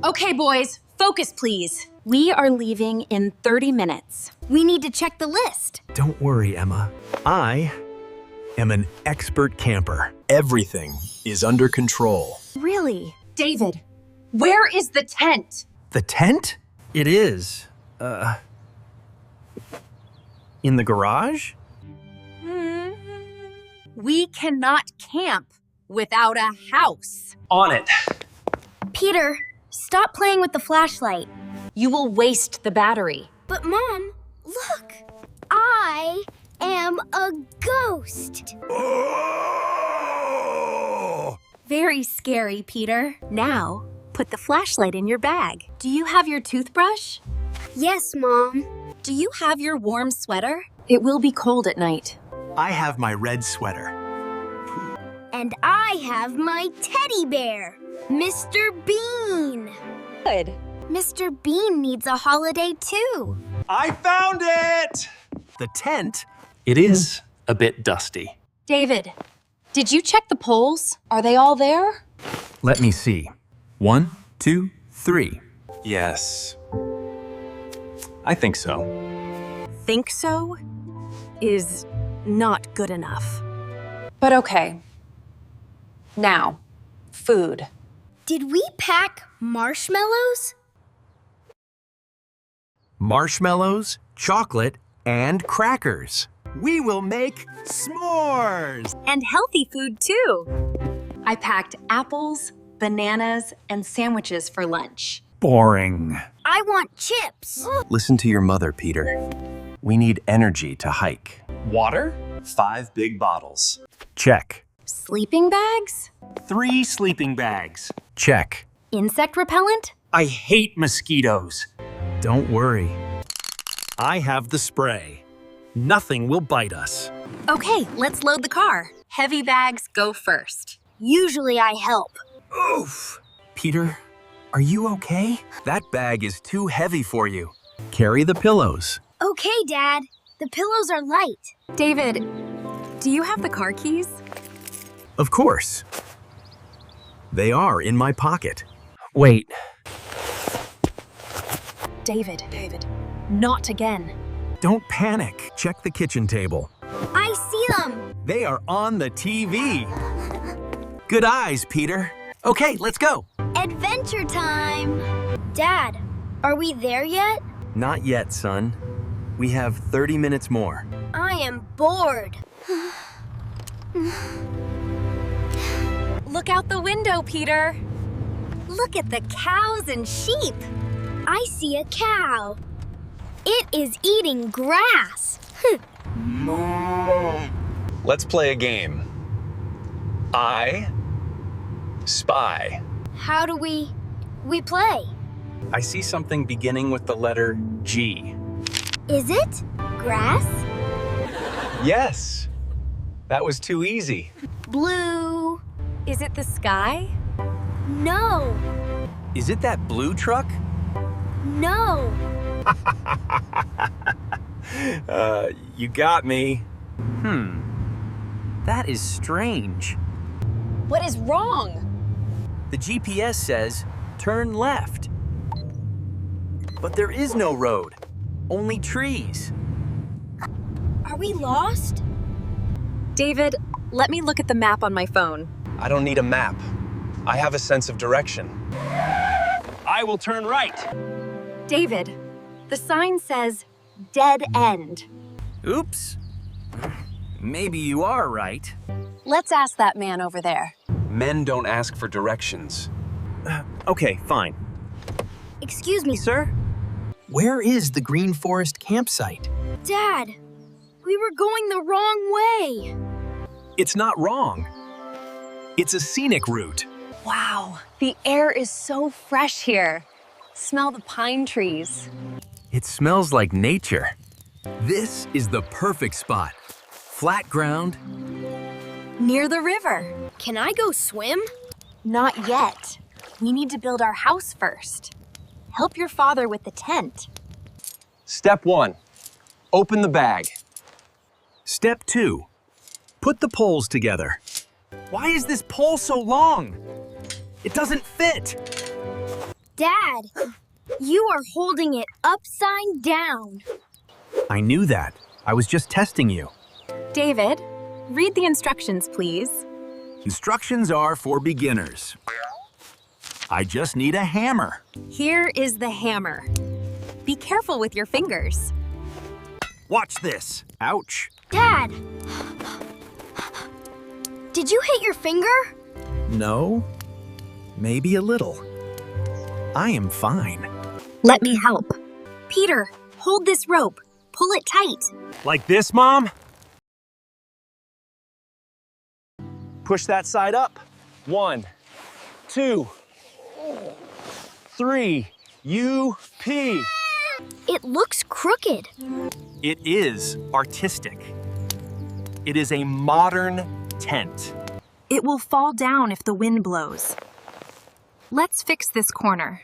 Okay, boys, focus, please. We are leaving in 30 minutes. We need to check the list. Don't worry, Emma. I am an expert camper. Everything is under control. Really? David, where is the tent? The tent? It is, in the garage? We cannot camp without a house. On it. Peter, stop playing with the flashlight. You will waste the battery. But Mom, look. I am a ghost. Oh! Very scary, Peter. Now, put the flashlight in your bag. Do you have your toothbrush? Yes, Mom. Do you have your warm sweater? It will be cold at night. I have my red sweater. And I have my teddy bear, Mr. Bean. Good. Mr. Bean needs a holiday too. I found it! The tent? It is a bit dusty. David, did you check the poles? Are they all there? Let me see. 1, 2, 3. Yes. I think so. Think so is not good enough. But okay. Now, food. Did we pack marshmallows? Marshmallows, chocolate, and crackers. We will make s'mores! And healthy food too. I packed apples, bananas, and sandwiches for lunch. Boring. I want chips. Listen to your mother, Peter. We need energy to hike. Water? 5 big bottles. Check. Sleeping bags? 3 sleeping bags. Check. Insect repellent? I hate mosquitoes. Don't worry. I have the spray. Nothing will bite us. Okay, let's load the car. Heavy bags go first. Usually I help. Oof. Peter, are you okay? That bag is too heavy for you. Carry the pillows. Okay, Dad. The pillows are light. David, do you have the car keys? Of course. They are in my pocket. Wait. David, not again. Don't panic. Check the kitchen table. I see them. They are on the TV. Good eyes, Peter. Okay, let's go. Adventure time. Dad, are we there yet? Not yet, son. We have 30 minutes more. I am bored. Look out the window, Peter. Look at the cows and sheep. I see a cow. It is eating grass. Let's play a game. I spy. How do we play? I see something beginning with the letter G. Is it grass? Yes. That was too easy. Blue. Is it the sky? No. Is it that blue truck? No. You got me. That is strange. What is wrong? The GPS says turn left. But there is no road, only trees. Are we lost? David, let me look at the map on my phone. I don't need a map. I have a sense of direction. I will turn right. David, the sign says dead end. Oops. Maybe you are right. Let's ask that man over there. Men don't ask for directions. Okay, fine. Excuse me, Sir? Where is the Green Forest campsite? Dad. We were going the wrong way. It's not wrong. It's a scenic route. Wow, the air is so fresh here. Smell the pine trees. It smells like nature. This is the perfect spot. Flat ground. Near the river. Can I go swim? Not yet. We need to build our house first. Help your father with the tent. Step 1. Open the bag. Step 2. Put the poles together. Why is this pole so long? It doesn't fit. Dad, you are holding it upside down. I knew that. I was just testing you. David, read the instructions, please. Instructions are for beginners. I just need a hammer. Here is the hammer. Be careful with your fingers. Watch this. Ouch. Dad, did you hit your finger? No, maybe a little. I am fine. Let me help. Peter, hold this rope. Pull it tight. Like this, Mom? Push that side up. 1, 2, 3. U-P. It looks crooked. It is artistic. It is a modern tent. It will fall down if the wind blows. Let's fix this corner.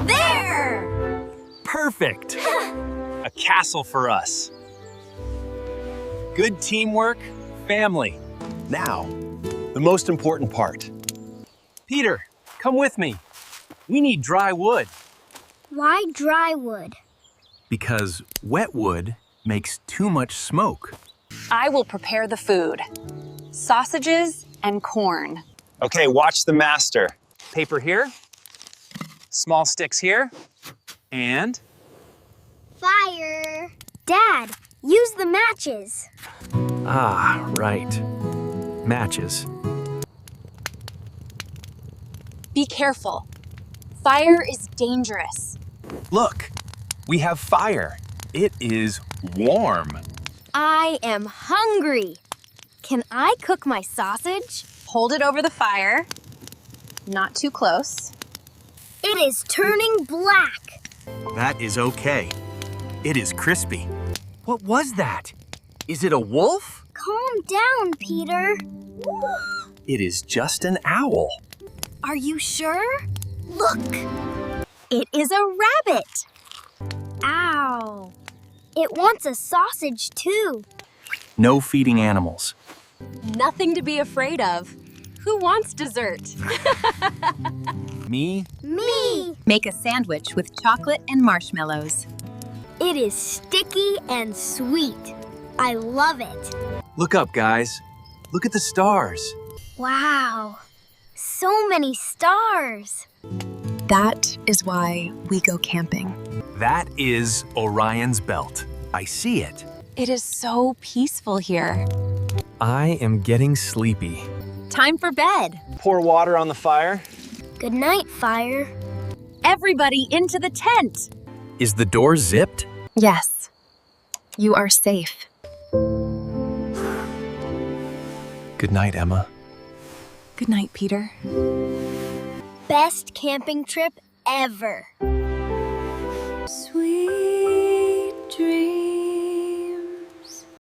There! Perfect. A castle for us. Good teamwork, family. Now, the most important part. Peter, come with me. We need dry wood. Why dry wood? Because wet wood makes too much smoke. I will prepare the food. Sausages and corn. Okay, watch the master. Paper here, small sticks here, and Fire! Dad, use the matches. Ah, right. Matches. Be careful. Fire is dangerous. Look, we have fire. It is warm. I am hungry. Can I cook my sausage? Hold it over the fire. Not too close. It is turning black. That is okay. It is crispy. What was that? Is it a wolf? Calm down, Peter. It is just an owl. Are you sure? Look. It is a rabbit. Ow. It wants a sausage too. No feeding animals. Nothing to be afraid of. Who wants dessert? Me? Me. Make a sandwich with chocolate and marshmallows. It is sticky and sweet. I love it. Look up, guys. Look at the stars. Wow. So many stars. That is why we go camping. That is Orion's belt. I see it. It is so peaceful here. I am getting sleepy. Time for bed. Pour water on the fire. Good night, fire. Everybody into the tent. Is the door zipped? Yes, you are safe. Good night, Emma. Good night, Peter. Best camping trip ever. Sweet dreams.